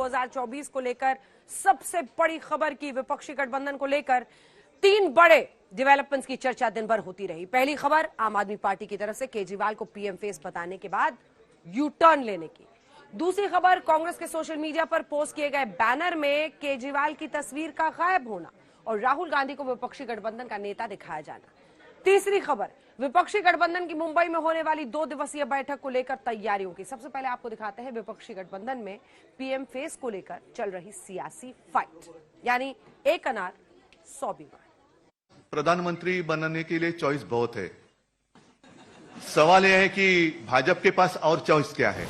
2024 को लेकर सबसे बड़ी खबर की विपक्षी गठबंधन को लेकर 3 बड़े डेवलपमेंट्स की चर्चा दिन भर होती रही। पहली खबर आम आदमी पार्टी की तरफ से केजरीवाल को पीएम फेस बताने के बाद यू टर्न लेने की। दूसरी खबर कांग्रेस के सोशल मीडिया पर पोस्ट किए गए बैनर में केजरीवाल की तस्वीर का गायब होना और राहुल गांधी को विपक्षी गठबंधन का नेता दिखाया जाना। तीसरी खबर विपक्षी गठबंधन की मुंबई में होने वाली 2 दिवसीय बैठक को लेकर तैयारियों की। सबसे पहले आपको दिखाते हैं विपक्षी गठबंधन में पीएम फेस को लेकर चल रही सियासी फाइट, यानी एक अनार 100 बीघा। प्रधानमंत्री बनने के लिए चॉइस बहुत है। सवाल यह है कि भाजपा के पास और चॉइस क्या है।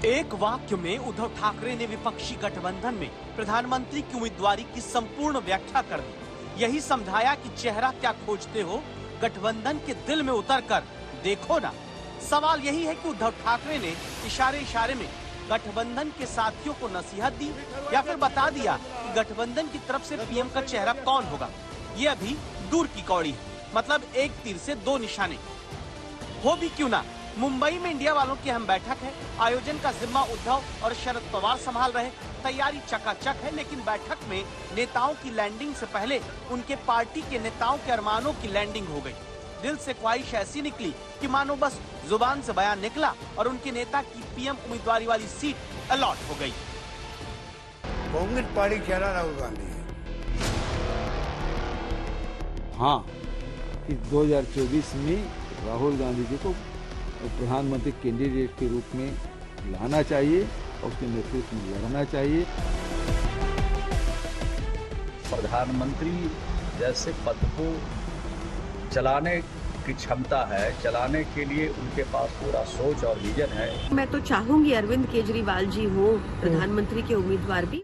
एक वाक्य में उद्धव ठाकरे ने विपक्षी गठबंधन में प्रधानमंत्री की उम्मीदवारी की संपूर्ण व्याख्या कर दी। यही समझाया कि चेहरा क्या खोजते हो, गठबंधन के दिल में उतरकर देखो ना। सवाल यही है कि उद्धव ठाकरे ने इशारे इशारे में गठबंधन के साथियों को नसीहत दी या फिर बता दिया कि गठबंधन की तरफ से पीएम का चेहरा कौन होगा। ये अभी दूर की कौड़ी है, मतलब एक तीर से 2 निशाने। हो भी क्यों ना, मुंबई में इंडिया वालों की अहम बैठक है। आयोजन का जिम्मा उद्धव और शरद पवार संभाल रहे। तैयारी चकाचक है, लेकिन बैठक में नेताओं की लैंडिंग से पहले उनके पार्टी के नेताओं के अरमानों की लैंडिंग हो गई। दिल से ख्वाहिश ऐसी निकली कि मानो बस जुबान से बयान निकला और उनके नेता की पीएम उम्मीदवारी वाली सीट अलॉट हो गई। कांग्रेस पार्टी चेहरा राहुल गांधी है। हाँ, इस 2024 में राहुल गांधी जी को प्रधानमंत्री कैंडिडेट के रूप में लाना चाहिए और उसके नेतृत्व में लड़ना चाहिए। प्रधानमंत्री जैसे पद को चलाने की क्षमता है, चलाने के लिए उनके पास पूरा सोच और विजन है। मैं तो चाहूंगी अरविंद केजरीवाल जी हो प्रधानमंत्री के उम्मीदवार भी।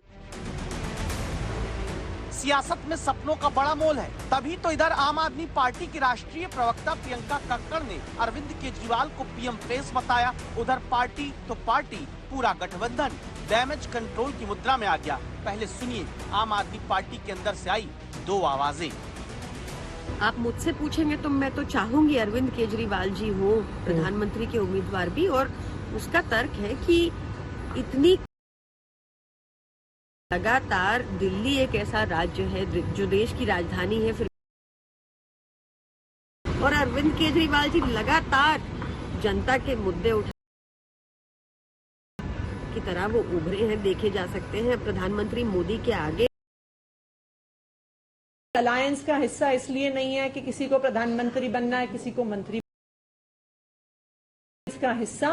सियासत में सपनों का बड़ा मोल है, तभी तो इधर आम आदमी पार्टी की राष्ट्रीय प्रवक्ता प्रियंका कक्कड़ ने अरविंद केजरीवाल को पीएम फेस बताया। उधर पार्टी तो पार्टी, पूरा गठबंधन डैमेज कंट्रोल की मुद्रा में आ गया। पहले सुनिए आम आदमी पार्टी के अंदर से आई 2 आवाजें। आप मुझसे पूछेंगे तो मैं तो चाहूंगी अरविंद केजरीवाल जी हो प्रधानमंत्री के उम्मीदवार भी, और उसका तर्क है कि इतनी लगातार दिल्ली एक ऐसा राज्य है जो देश की राजधानी है, फिर और अरविंद केजरीवाल जी लगातार जनता के मुद्दे उठा की तरह वो उभरे हैं, देखे जा सकते हैं प्रधानमंत्री मोदी के आगे। अलायंस का हिस्सा इसलिए नहीं है कि किसी को प्रधानमंत्री बनना है, किसी को मंत्री। इसका हिस्सा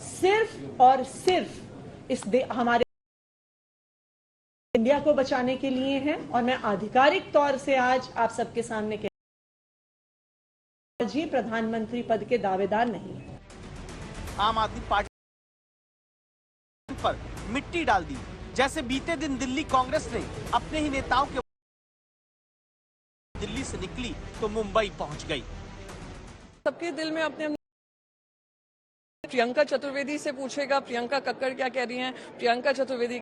सिर्फ और सिर्फ हमारे इंडिया को बचाने के लिए है। और मैं आधिकारिक तौर से आज आप सबके सामने कहती जी प्रधानमंत्री पद के दावेदार नहीं है। आम आदमी पार्टी पर मिट्टी डाल दी, जैसे बीते दिन दिल्ली कांग्रेस ने अपने ही नेताओं के दिल्ली से निकली तो मुंबई पहुंच गई। सबके दिल में अपने प्रियंका चतुर्वेदी से पूछेगा प्रियंका कक्कड़ क्या कह रही हैं, प्रियंका चतुर्वेदी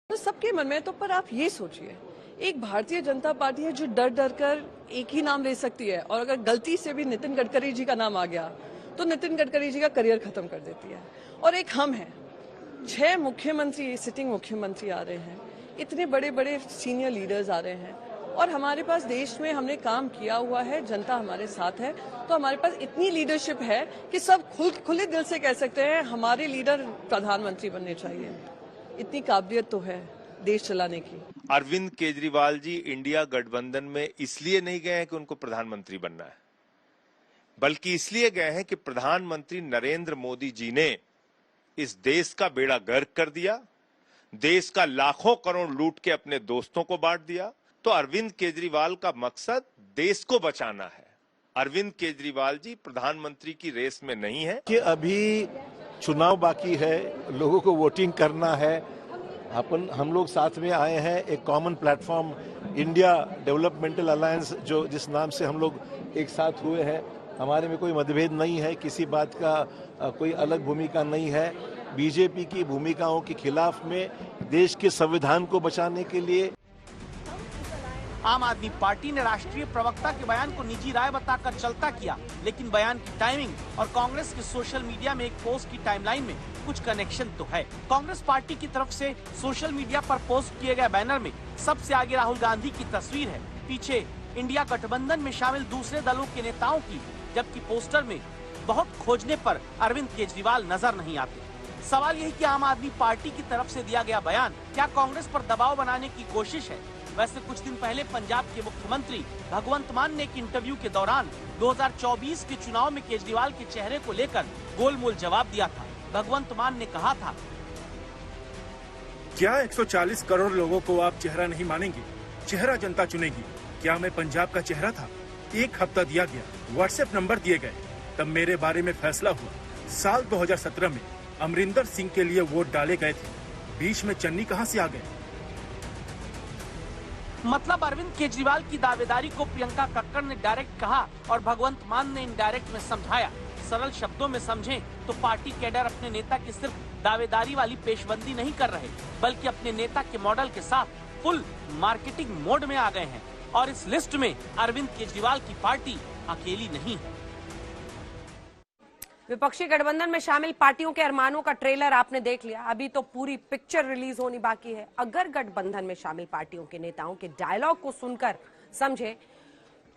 तो सबके मन में। तो पर आप ये सोचिए, एक भारतीय जनता पार्टी है जो डर डर कर एक ही नाम ले सकती है, और अगर गलती से भी नितिन गडकरी जी का नाम आ गया तो नितिन गडकरी जी का करियर खत्म कर देती है। और एक हम हैं, 6 मुख्यमंत्री, सिटिंग मुख्यमंत्री आ रहे हैं, इतने बड़े बड़े सीनियर लीडर्स आ रहे हैं, और हमारे पास देश में हमने काम किया हुआ है, जनता हमारे साथ है, तो हमारे पास इतनी लीडरशिप है कि सब खुले दिल से कह सकते हैं हमारे लीडर प्रधानमंत्री बनने चाहिए। इतनी काबिलियत तो है देश चलाने की। अरविंद केजरीवाल जी इंडिया गठबंधन में इसलिए नहीं गए हैं कि उनको प्रधानमंत्री बनना है, बल्कि इसलिए गए हैं कि प्रधानमंत्री नरेंद्र मोदी जी ने इस देश का बेड़ा गर्क कर दिया, देश का लाखों करोड़ लूट के अपने दोस्तों को बांट दिया। तो अरविंद केजरीवाल का मकसद देश को बचाना है। अरविंद केजरीवाल जी प्रधानमंत्री की रेस में नहीं है। कि अभी चुनाव बाकी है, लोगों को वोटिंग करना है। हम लोग साथ में आए हैं एक common platform India developmental alliance, जो जिस नाम से हम लोग एक साथ हुए हैं। हमारे में कोई मतभेद नहीं है, किसी बात का कोई अलग भूमिका नहीं है। बीजेपी की भूमिकाओं के खिलाफ में देश के संविधान को बचाने के लिए आम आदमी पार्टी ने राष्ट्रीय प्रवक्ता के बयान को निजी राय बताकर चलता किया, लेकिन बयान की टाइमिंग और कांग्रेस के सोशल मीडिया में एक पोस्ट की टाइमलाइन में कुछ कनेक्शन तो है। कांग्रेस पार्टी की तरफ से सोशल मीडिया पर पोस्ट किए गए बैनर में सबसे आगे राहुल गांधी की तस्वीर है, पीछे इंडिया गठबंधन में शामिल दूसरे दलों के नेताओं की, जबकि पोस्टर में बहुत खोजने पर अरविंद केजरीवाल नजर नहीं आते। सवाल यही कि आम आदमी पार्टी की तरफ से दिया गया बयान क्या कांग्रेस पर दबाव बनाने की कोशिश है? वैसे कुछ दिन पहले पंजाब के मुख्यमंत्री भगवंत मान ने एक इंटरव्यू के दौरान 2024 के चुनाव में केजरीवाल के चेहरे को लेकर गोलमोल जवाब दिया था। भगवंत मान ने कहा था, क्या 140 करोड़ लोगों को आप चेहरा नहीं मानेंगे? चेहरा जनता चुनेगी। क्या मैं पंजाब का चेहरा था? एक हफ्ता दिया गया, व्हाट्सएप नंबर दिए गए, तब मेरे बारे में फैसला हुआ। साल 2017 में अमरिंदर सिंह के लिए वोट डाले गए थे, बीच में चन्नी कहां से आ गए? मतलब अरविंद केजरीवाल की दावेदारी को प्रियंका कक्कड़ ने डायरेक्ट कहा और भगवंत मान ने इनडायरेक्ट में समझाया। सरल शब्दों में समझें तो पार्टी कैडर अपने नेता की सिर्फ दावेदारी वाली पेशबंदी नहीं कर रहे, बल्कि अपने नेता के मॉडल के साथ फुल मार्केटिंग मोड में आ गए हैं। और इस लिस्ट में अरविंद केजरीवाल की पार्टी अकेली नहीं है। विपक्षी गठबंधन में शामिल पार्टियों के अरमानों का ट्रेलर आपने देख लिया, अभी तो पूरी पिक्चर रिलीज होनी बाकी है। अगर गठबंधन में शामिल पार्टियों के नेताओं के डायलॉग को सुनकर समझे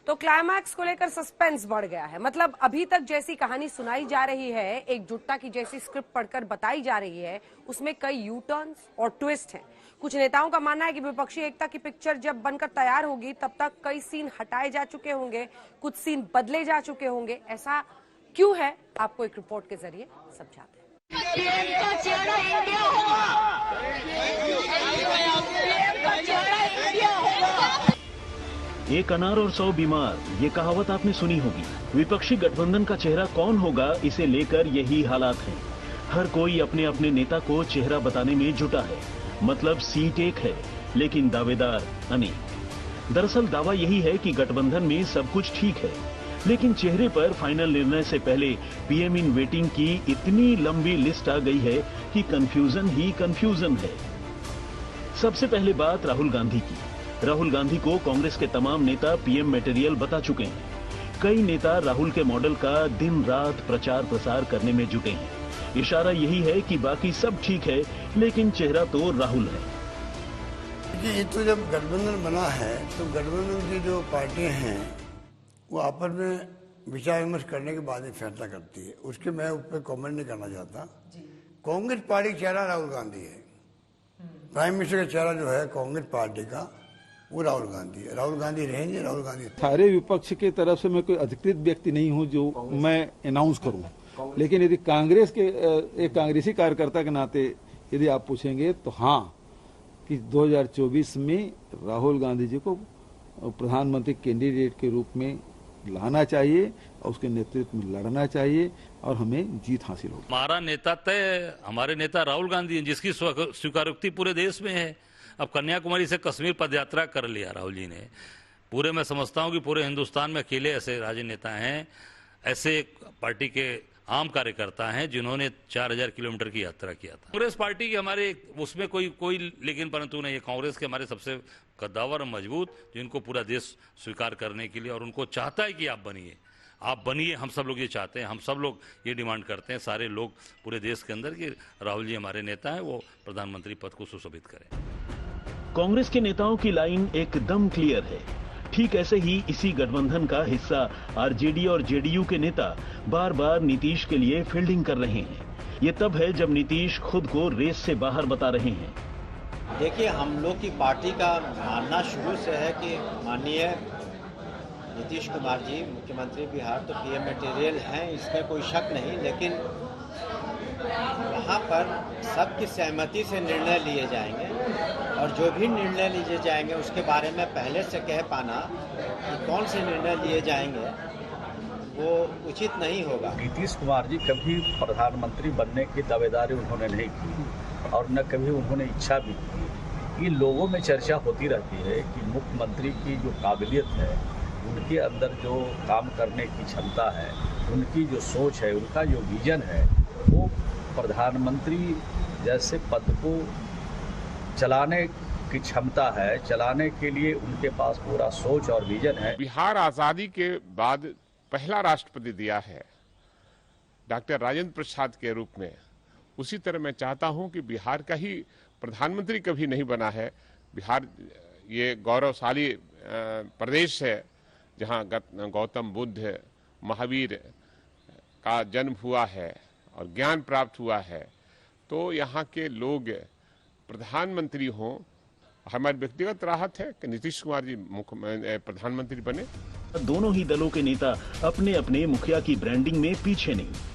तो क्लाइमैक्स को लेकर सस्पेंस बढ़ गया है। मतलब अभी तक जैसी कहानी सुनाई जा रही है, एकजुटता की जैसी स्क्रिप्ट पढ़कर बताई जा रही है, उसमें कई यू टर्न्स और ट्विस्ट हैं। कुछ नेताओं का मानना है कि विपक्षी एकता की पिक्चर जब बनकर तैयार होगी तब तक कई सीन हटाए जा चुके होंगे, कुछ सीन बदले जा चुके होंगे। ऐसा क्यों है, आपको एक रिपोर्ट के जरिए समझाते हैं। एक अनार और 100 बीमार, ये कहावत आपने सुनी होगी। विपक्षी गठबंधन का चेहरा कौन होगा, इसे लेकर यही हालात हैं। हर कोई अपने अपने नेता को चेहरा बताने में जुटा है। मतलब सीट एक है, लेकिन दावेदार अनेक। दरअसल दावा यही है कि गठबंधन में सब कुछ ठीक है, लेकिन चेहरे पर फाइनल निर्णय से पहले पीएम इन वेटिंग की इतनी लंबी लिस्ट आ गई है कि कंफ्यूजन ही कंफ्यूजन है। सबसे पहले बात राहुल गांधी की। राहुल गांधी को कांग्रेस के तमाम नेता पीएम मटेरियल बता चुके हैं। कई नेता राहुल के मॉडल का दिन रात प्रचार प्रसार करने में जुटे हैं। इशारा यही है कि बाकी सब ठीक है, लेकिन चेहरा तो राहुल है। ये तो जब गठबंधन बना है तो गठबंधन की जो पार्टियां हैं वो आपस में विचार विमर्श करने के बाद ही फैसला करती है। उसके मैं उस पर कॉमेंट नहीं करना चाहता। कांग्रेस पार्टी का चेहरा राहुल गांधी है। प्राइम मिनिस्टर का चेहरा जो है कांग्रेस पार्टी का वो राहुल गांधी है। राहुल गांधी रहेंगे, राहुल गांधी। सारे विपक्ष की तरफ से मैं कोई अधिकृत व्यक्ति नहीं हूं जो मैं अनाउंस करूं, लेकिन यदि कांग्रेस के एक कांग्रेसी कार्यकर्ता के नाते यदि आप पूछेंगे तो हाँ, कि 2024 में राहुल गांधी जी को प्रधानमंत्री कैंडिडेट के रूप में लाना चाहिए और उसके नेतृत्व में लड़ना चाहिए और हमें जीत हासिल होगी। हमारा नेता तय, हमारे नेता राहुल गांधी हैं, जिसकी स्वीकारोक्ति पूरे देश में है। अब कन्याकुमारी से कश्मीर पदयात्रा कर लिया राहुल जी ने। पूरे मैं समझता हूं कि पूरे हिंदुस्तान में अकेले ऐसे राजनेता हैं, ऐसे पार्टी के आम कार्यकर्ता हैं जिन्होंने 4000 किलोमीटर की यात्रा किया था। कांग्रेस पार्टी के हमारे उसमें कोई लेकिन परंतु नहीं। कांग्रेस के हमारे सबसे कद्दावर और मजबूत, जिनको पूरा देश स्वीकार करने के लिए और उनको चाहता है कि आप बनिए। हम सब लोग ये चाहते हैं, हम सब लोग ये डिमांड करते हैं, सारे लोग पूरे देश के अंदर, कि राहुल जी हमारे नेता हैं, वो प्रधानमंत्री पद को सुशोभित करें। कांग्रेस के नेताओं की लाइन एकदम क्लियर है। ठीक ऐसे ही इसी गठबंधन का हिस्सा आरजेडी और जेडीयू के नेता बार बार नीतीश के लिए फील्डिंग कर रहे हैं। ये तब है जब नीतीश खुद को रेस से बाहर बता रहे हैं। देखिए, हम लोग की पार्टी का मानना शुरू से है कि माननीय नीतीश कुमार जी मुख्यमंत्री बिहार तो पीएम मटेरियल हैं, इसमें कोई शक नहीं। लेकिन वहाँ पर सबकी सहमति से निर्णय लिए जाएंगे और जो भी निर्णय लिए जाएंगे उसके बारे में पहले से कह पाना कि कौन से निर्णय लिए जाएंगे वो उचित नहीं होगा। नीतीश कुमार जी कभी प्रधानमंत्री बनने की दावेदारी उन्होंने नहीं की और न कभी उन्होंने इच्छा भी की। ये लोगों में चर्चा होती रहती है कि मुख्यमंत्री की जो काबिलियत है, उनके अंदर जो काम करने की क्षमता है, उनकी जो सोच है, उनका जो विजन है, वो प्रधानमंत्री जैसे पद को चलाने उनकी क्षमता है, चलाने के लिए उनके पास पूरा सोच और विजन है। बिहार आजादी के बाद पहला राष्ट्रपति दिया है डॉक्टर राजेंद्र प्रसाद के रूप में, उसी तरह मैं चाहता हूं कि बिहार का ही प्रधानमंत्री कभी नहीं बना है। बिहार ये गौरवशाली प्रदेश है जहां गौतम बुद्ध महावीर का जन्म हुआ है और ज्ञान प्राप्त हुआ है। तो यहाँ के लोग प्रधानमंत्री हों, हमारी व्यक्तिगत राहत है कि नीतीश कुमार जी प्रधानमंत्री बने। दोनों ही दलों के नेता अपने अपने मुखिया की ब्रांडिंग में पीछे नहीं।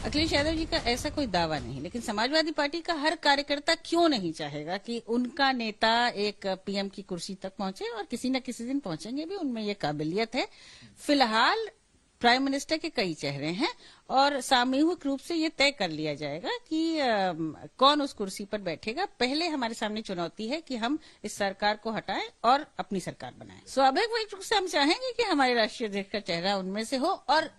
अखिलेश यादव जी का ऐसा कोई दावा नहीं, लेकिन समाजवादी पार्टी का हर कार्यकर्ता क्यों नहीं चाहेगा कि उनका नेता एक पीएम की कुर्सी तक पहुंचे, और किसी न किसी दिन पहुंचेंगे भी, उनमें ये काबिलियत है। फिलहाल प्राइम मिनिस्टर के कई चेहरे हैं और सामूहिक रूप से ये तय कर लिया जाएगा कि कौन उस कुर्सी पर बैठेगा। पहले हमारे सामने चुनौती है कि हम इस सरकार को हटाएं और अपनी सरकार बनाएं। स्वाभाविक रूप से हम चाहेंगे कि हमारे राष्ट्रीय अध्यक्ष का चेहरा उनमें से हो, और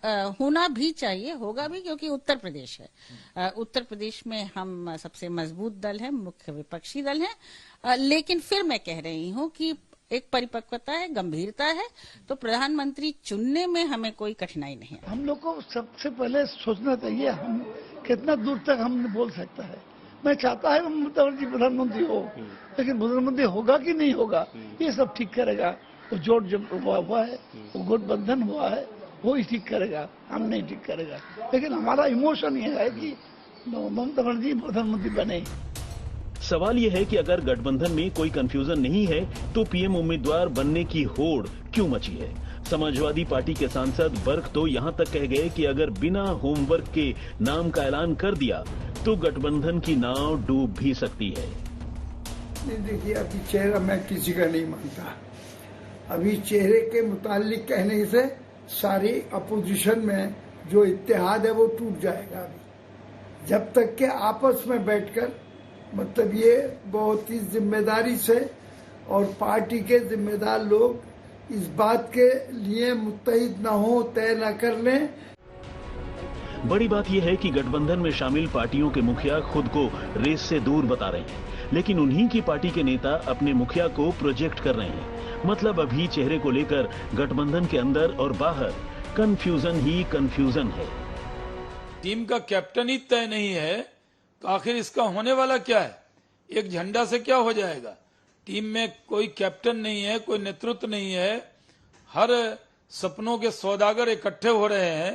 होना भी चाहिए, होगा भी, क्योंकि उत्तर प्रदेश है। उत्तर प्रदेश में हम सबसे मजबूत दल है, मुख्य विपक्षी दल है। लेकिन फिर मैं कह रही हूँ कि एक परिपक्वता है, गंभीरता है, तो प्रधानमंत्री चुनने में हमें कोई कठिनाई नहीं है। हम लोग को सबसे पहले सोचना चाहिए हम कितना दूर तक हम बोल सकता है। मैं चाहता है ममता बनर्जी प्रधानमंत्री हो, लेकिन प्रधानमंत्री होगा कि नहीं होगा ये सब ठीक करेगा। वो जोड़ जब हुआ है, वो गठबंधन हुआ है, वो ही ठीक करेगा, हम नहीं ठीक करेगा। लेकिन हमारा इमोशन ये है कि ममता बनर्जी प्रधानमंत्री बने। सवाल यह है कि अगर गठबंधन में कोई कंफ्यूजन नहीं है तो पीएम उम्मीदवार बनने की होड़ क्यों मची है। समाजवादी पार्टी के सांसद बर्क तो यहां तक कह गए कि अगर बिना होमवर्क के नाम का ऐलान कर दिया तो गठबंधन की नाव डूब भी सकती है। देखिए, अभी चेहरा मैं किसी का नहीं मानता। अभी चेहरे के मुतालिक कहने से सारी अपोजिशन में जो इत्तेहाद है वो टूट जाएगा। अभी जब तक के आपस में बैठकर, मतलब ये बहुत ही जिम्मेदारी से, और पार्टी के जिम्मेदार लोग इस बात के लिए मुत्तहिद न हो, तय न कर लें। बड़ी बात यह है कि गठबंधन में शामिल पार्टियों के मुखिया खुद को रेस से दूर बता रहे हैं, लेकिन उन्हीं की पार्टी के नेता अपने मुखिया को प्रोजेक्ट कर रहे हैं। मतलब अभी चेहरे को लेकर गठबंधन के अंदर और बाहर कंफ्यूजन ही कंफ्यूजन है। टीम का कैप्टन ही तय नहीं है तो आखिर इसका होने वाला क्या है? एक झंडा से क्या हो जाएगा? टीम में कोई कैप्टन नहीं है, कोई नेतृत्व नहीं है, हर सपनों के सौदागर इकट्ठे हो रहे हैं।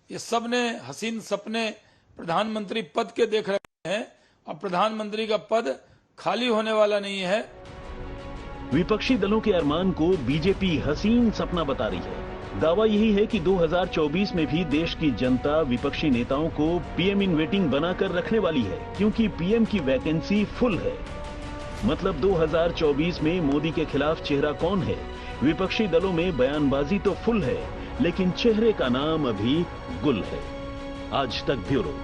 ये सब ने हसीन सपने प्रधानमंत्री पद के देख रहे हैं, और प्रधानमंत्री का पद खाली होने वाला नहीं है। विपक्षी दलों के अरमान को बीजेपी हसीन सपना बता रही है। दावा यही है कि 2024 में भी देश की जनता विपक्षी नेताओं को पीएम इन वेटिंग बनाकर रखने वाली है, क्योंकि पीएम की वैकेंसी फुल है। मतलब 2024 में मोदी के खिलाफ चेहरा कौन है? विपक्षी दलों में बयानबाजी तो फुल है, लेकिन चेहरे का नाम अभी गुल है। आज तक ब्यूरो।